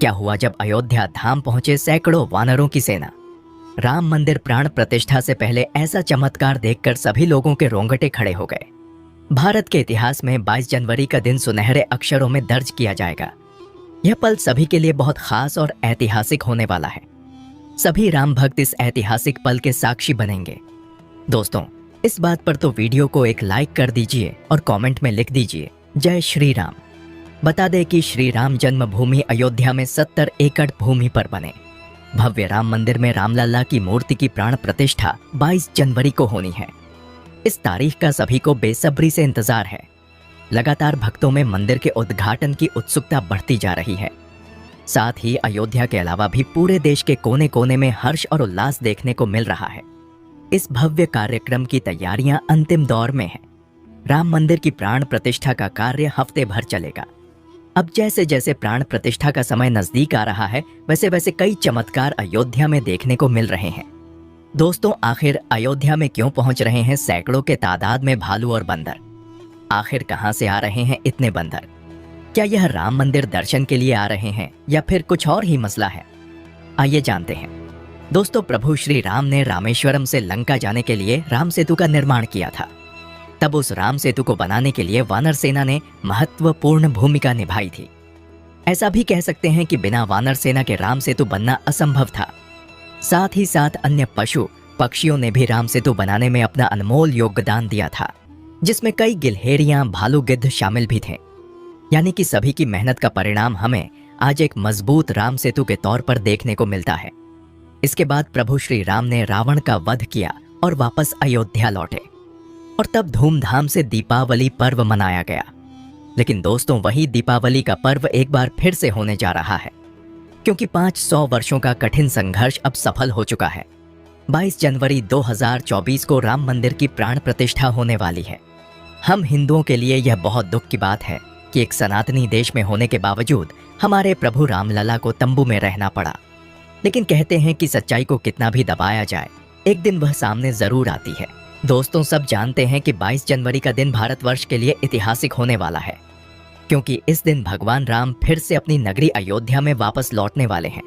क्या हुआ जब अयोध्या धाम पहुंचे सैकड़ों वानरों की सेना। राम मंदिर प्राण प्रतिष्ठा से पहले ऐसा चमत्कार देखकर सभी लोगों के रोंगटे खड़े हो गए। भारत के इतिहास में 22 जनवरी का दिन सुनहरे अक्षरों में दर्ज किया जाएगा। यह पल सभी के लिए बहुत खास और ऐतिहासिक होने वाला है। सभी राम भक्त इस ऐतिहासिक पल के साक्षी बनेंगे। दोस्तों, इस बात पर तो वीडियो को एक लाइक कर दीजिए और कमेंट में लिख दीजिए जय श्री राम। बता दें कि श्री राम जन्मभूमि अयोध्या में 70 एकड़ भूमि पर बने भव्य राम मंदिर में रामलला की मूर्ति की प्राण प्रतिष्ठा 22 जनवरी को होनी है। इस तारीख का सभी को बेसब्री से इंतजार है। लगातार भक्तों में मंदिर के उद्घाटन की उत्सुकता बढ़ती जा रही है। साथ ही अयोध्या के अलावा भी पूरे देश के कोने कोने में हर्ष और उल्लास देखने को मिल रहा है। इस भव्य कार्यक्रम की तैयारियां अंतिम दौर में है। राम मंदिर की प्राण प्रतिष्ठा का कार्य हफ्ते भर चलेगा। अब जैसे जैसे प्राण प्रतिष्ठा का समय नजदीक आ रहा है, वैसे वैसे कई चमत्कार अयोध्या में देखने को मिल रहे हैं। दोस्तों, आखिर अयोध्या में क्यों पहुंच रहे हैं सैकड़ों के तादाद में भालू और बंदर? आखिर कहां से आ रहे हैं इतने बंदर? क्या यह राम मंदिर दर्शन के लिए आ रहे हैं या फिर कुछ और ही मसला है? आइए जानते हैं। दोस्तों, प्रभु श्री राम ने रामेश्वरम से लंका जाने के लिए राम सेतु का निर्माण किया था। तब उस राम सेतु को बनाने के लिए वानर सेना ने महत्वपूर्ण भूमिका निभाई थी। ऐसा भी कह सकते हैं कि बिना वानर सेना के राम सेतु बनना असंभव था। साथ ही साथ अन्य पशु पक्षियों ने भी राम सेतु बनाने में अपना अनमोल योगदान दिया था, जिसमें कई गिलहरियां, भालू, गिद्ध शामिल भी थे। यानी कि सभी की मेहनत का परिणाम हमें आज एक मजबूत राम सेतु के तौर पर देखने को मिलता है। इसके बाद प्रभु श्री राम ने रावण का वध किया और वापस अयोध्या लौटे और तब धूमधाम से दीपावली पर्व मनाया गया। लेकिन दोस्तों, वही दीपावली का पर्व एक बार फिर से होने जा रहा है, क्योंकि 500 वर्षों का कठिन संघर्ष अब सफल हो चुका है। 22 जनवरी 2024 को राम मंदिर की प्राण प्रतिष्ठा होने वाली है। हम हिंदुओं के लिए यह बहुत दुख की बात है कि एक सनातनी देश में होने के बावजूद हमारे प्रभु रामलला को तंबू में रहना पड़ा। लेकिन कहते हैं कि सच्चाई को कितना भी दबाया जाए, एक दिन वह सामने जरूर आती है। दोस्तों, सब जानते हैं कि 22 जनवरी का दिन भारतवर्ष के लिए ऐतिहासिक होने वाला है, क्योंकि इस दिन भगवान राम फिर से अपनी नगरी अयोध्या में वापस लौटने वाले हैं।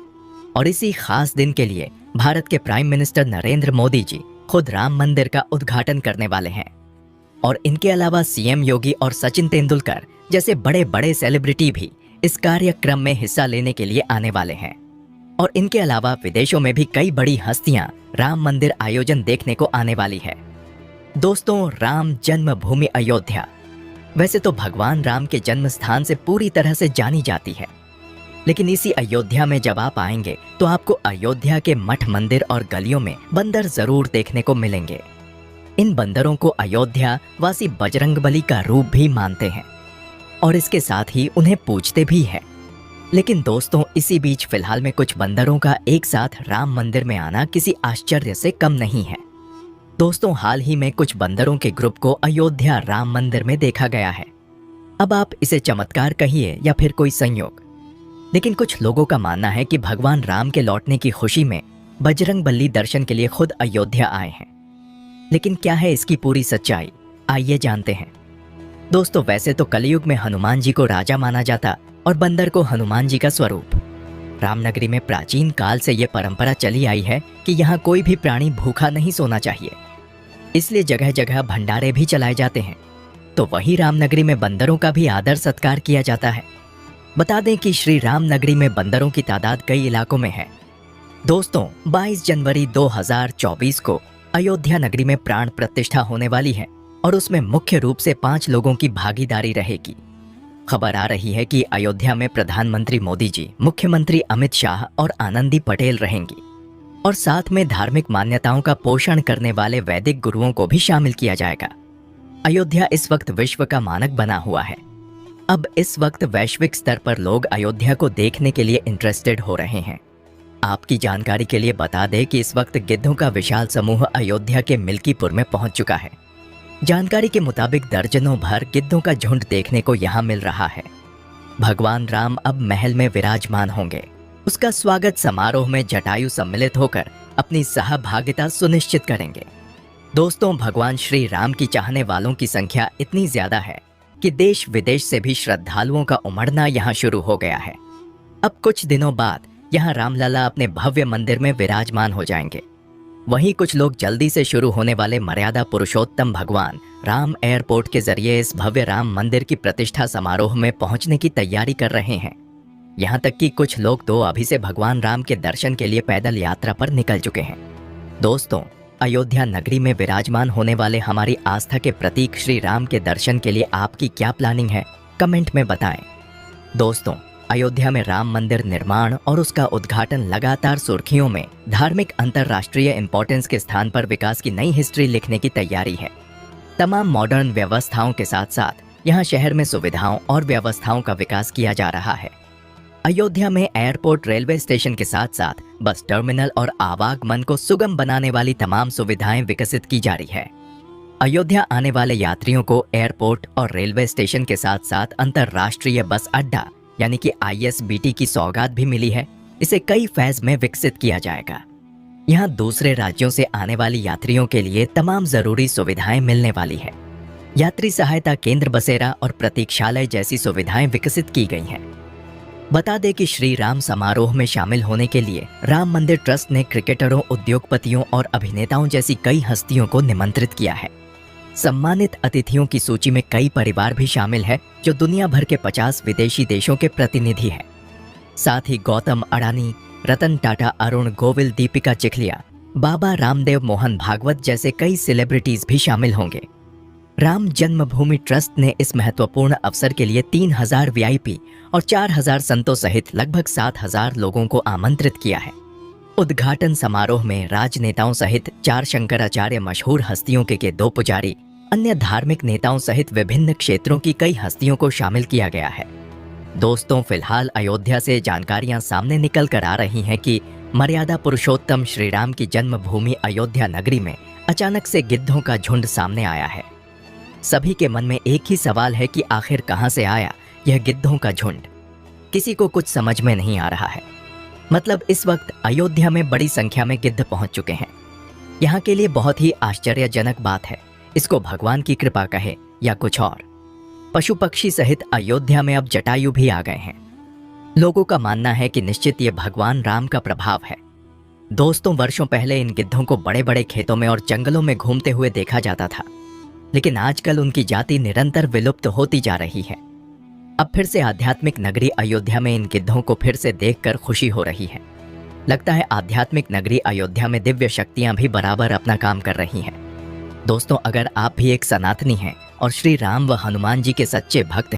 और इसी खास दिन के लिए भारत के प्राइम मिनिस्टर नरेंद्र मोदी जी खुद राम मंदिर का उद्घाटन करने वाले हैं। और इनके अलावा सीएम योगी और सचिन तेंदुलकर जैसे बड़े बड़े सेलिब्रिटी भी इस कार्यक्रम में हिस्सा लेने के लिए आने वाले हैं। और इनके अलावा विदेशों में भी कई बड़ी हस्तियां राम मंदिर आयोजन देखने को आने वाली है। दोस्तों, राम जन्मभूमि अयोध्या वैसे तो भगवान राम के जन्म स्थान से पूरी तरह से जानी जाती है, लेकिन इसी अयोध्या में जब आप आएंगे तो आपको अयोध्या के मठ, मंदिर और गलियों में बंदर जरूर देखने को मिलेंगे। इन बंदरों को अयोध्या वासी बजरंगबली का रूप भी मानते हैं और इसके साथ ही उन्हें पूजते भी हैं। लेकिन दोस्तों, इसी बीच फिलहाल में कुछ बंदरों का एक साथ राम मंदिर में आना किसी आश्चर्य से कम नहीं है। दोस्तों, हाल ही में कुछ बंदरों के ग्रुप को अयोध्या राम मंदिर में देखा गया है। अब आप इसे चमत्कार कहिए या फिर कोई संयोग, लेकिन कुछ लोगों का मानना है कि भगवान राम के लौटने की खुशी में बजरंगबली दर्शन के लिए खुद अयोध्या आए हैं। लेकिन क्या है इसकी पूरी सच्चाई? आइए जानते हैं। दोस्तों, वैसे तो कलयुग में हनुमान जी को राजा माना जाता और बंदर को हनुमान जी का स्वरूप। रामनगरी में प्राचीन काल से यह परंपरा चली आई है कि यहाँ कोई भी प्राणी भूखा नहीं सोना चाहिए, इसलिए जगह जगह भंडारे भी चलाए जाते हैं। तो वही रामनगरी में बंदरों का भी आदर सत्कार किया जाता है। बता दें कि श्री राम नगरी में बंदरों की तादाद कई इलाकों में है। दोस्तों, 22 जनवरी 2024 को अयोध्या नगरी में प्राण प्रतिष्ठा होने वाली है और उसमें मुख्य रूप से 5 लोगों की भागीदारी रहेगी। खबर आ रही है कि अयोध्या में प्रधानमंत्री मोदी जी, मुख्यमंत्री अमित शाह और आनंदी पटेल रहेंगी और साथ में धार्मिक मान्यताओं का पोषण करने वाले वैदिक गुरुओं को भी शामिल किया जाएगा। अयोध्या इस वक्त विश्व का मानक बना हुआ है। अब इस वक्त वैश्विक स्तर पर लोग अयोध्या को देखने के लिए इंटरेस्टेड हो रहे हैं। आपकी जानकारी के लिए बता दें कि इस वक्त गिद्धों का विशाल समूह अयोध्या के मिल्कीपुर में पहुंच चुका है। जानकारी के मुताबिक दर्जनों भर गिद्धों का झुंड देखने को यहाँ मिल रहा है। भगवान राम अब महल में विराजमान होंगे। उसका स्वागत समारोह में जटायु सम्मिलित होकर अपनी सहभागिता सुनिश्चित करेंगे। दोस्तों, भगवान श्री राम की चाहने वालों की संख्या इतनी ज्यादा है कि देश विदेश से भी श्रद्धालुओं का उमड़ना यहाँ शुरू हो गया है। अब कुछ दिनों बाद यहाँ रामलला अपने भव्य मंदिर में विराजमान हो जाएंगे। वहीं कुछ लोग जल्दी से शुरू होने वाले मर्यादा पुरुषोत्तम भगवान राम एयरपोर्ट के जरिए इस भव्य राम मंदिर की प्रतिष्ठा समारोह में पहुंचने की तैयारी कर रहे हैं। यहाँ तक कि कुछ लोग तो अभी से भगवान राम के दर्शन के लिए पैदल यात्रा पर निकल चुके हैं। दोस्तों, अयोध्या नगरी में विराजमान होने वाले हमारी आस्था के प्रतीक श्री राम के दर्शन के लिए आपकी क्या प्लानिंग है, कमेंट में बताएं। दोस्तों, अयोध्या में राम मंदिर निर्माण और उसका उद्घाटन लगातार सुर्खियों में धार्मिक अंतर्राष्ट्रीय इंपॉर्टेंस के स्थान पर विकास की नई हिस्ट्री लिखने की तैयारी है। तमाम मॉडर्न व्यवस्थाओं के साथ साथ यहाँ शहर में सुविधाओं और व्यवस्थाओं का विकास किया जा रहा है। अयोध्या में एयरपोर्ट, रेलवे स्टेशन के साथ साथ बस टर्मिनल और आवागमन को सुगम बनाने वाली तमाम सुविधाएं विकसित की जा रही है। अयोध्या आने वाले यात्रियों को एयरपोर्ट और रेलवे स्टेशन के साथ साथ अंतर्राष्ट्रीय बस अड्डा यानी कि ISBT की सौगात भी मिली है। इसे कई फेज में विकसित किया जाएगा। यहाँ दूसरे राज्यों से आने वाले यात्रियों के लिए तमाम जरूरी सुविधाएं मिलने वाली है। यात्री सहायता केंद्र, बसेरा और प्रतीक्षालय जैसी सुविधाएं विकसित की गई हैं। बता दें कि श्री राम समारोह में शामिल होने के लिए राम मंदिर ट्रस्ट ने क्रिकेटरों, उद्योगपतियों और अभिनेताओं जैसी कई हस्तियों को निमंत्रित किया है। सम्मानित अतिथियों की सूची में कई परिवार भी शामिल है जो दुनिया भर के 50 विदेशी देशों के प्रतिनिधि हैं। साथ ही गौतम अडानी, रतन टाटा, अरुण गोविल, दीपिका चिखलिया, बाबा रामदेव, मोहन भागवत जैसे कई सेलिब्रिटीज भी शामिल होंगे। राम जन्मभूमि ट्रस्ट ने इस महत्वपूर्ण अवसर के लिए 3000 VIP और 4000 संतों सहित लगभग 7000 लोगों को आमंत्रित किया है। उद्घाटन समारोह में राजनेताओं सहित 4 शंकराचार्य, मशहूर हस्तियों के 2 पुजारी, अन्य धार्मिक नेताओं सहित विभिन्न क्षेत्रों की कई हस्तियों को शामिल किया गया है। दोस्तों, फिलहाल अयोध्या से जानकारियां सामने निकल कर आ रही हैं कि मर्यादा पुरुषोत्तम श्री राम की जन्मभूमि अयोध्या नगरी में अचानक से गिद्धों का झुंड सामने आया है। सभी के मन में एक ही सवाल है कि आखिर कहां से आया यह गिद्धों का झुंड। किसी को कुछ समझ में नहीं आ रहा है। मतलब इस वक्त अयोध्या में बड़ी संख्या में गिद्ध पहुंच चुके हैं। यहाँ के लिए बहुत ही आश्चर्यजनक बात है। इसको भगवान की कृपा कहे या कुछ और। पशु पक्षी सहित अयोध्या में अब जटायु भी आ गए हैं। लोगों का मानना है कि निश्चित ये भगवान राम का प्रभाव है। दोस्तों, वर्षों पहले इन गिद्धों को बड़े बड़े खेतों में और जंगलों में घूमते हुए देखा जाता था, लेकिन आजकल उनकी जाति निरंतर विलुप्त होती जा रही है। अब फिर से आध्यात्मिक नगरी अयोध्या में इन गिद्धों को फिर से देखकर खुशी हो रही है। लगता है आध्यात्मिक नगरी अयोध्या में दिव्य शक्तियां भी बराबर अपना काम कर रही हैं। दोस्तों, अगर आप भी एक सनातनी हैं और श्री राम व हनुमान जी के सच्चे भक्त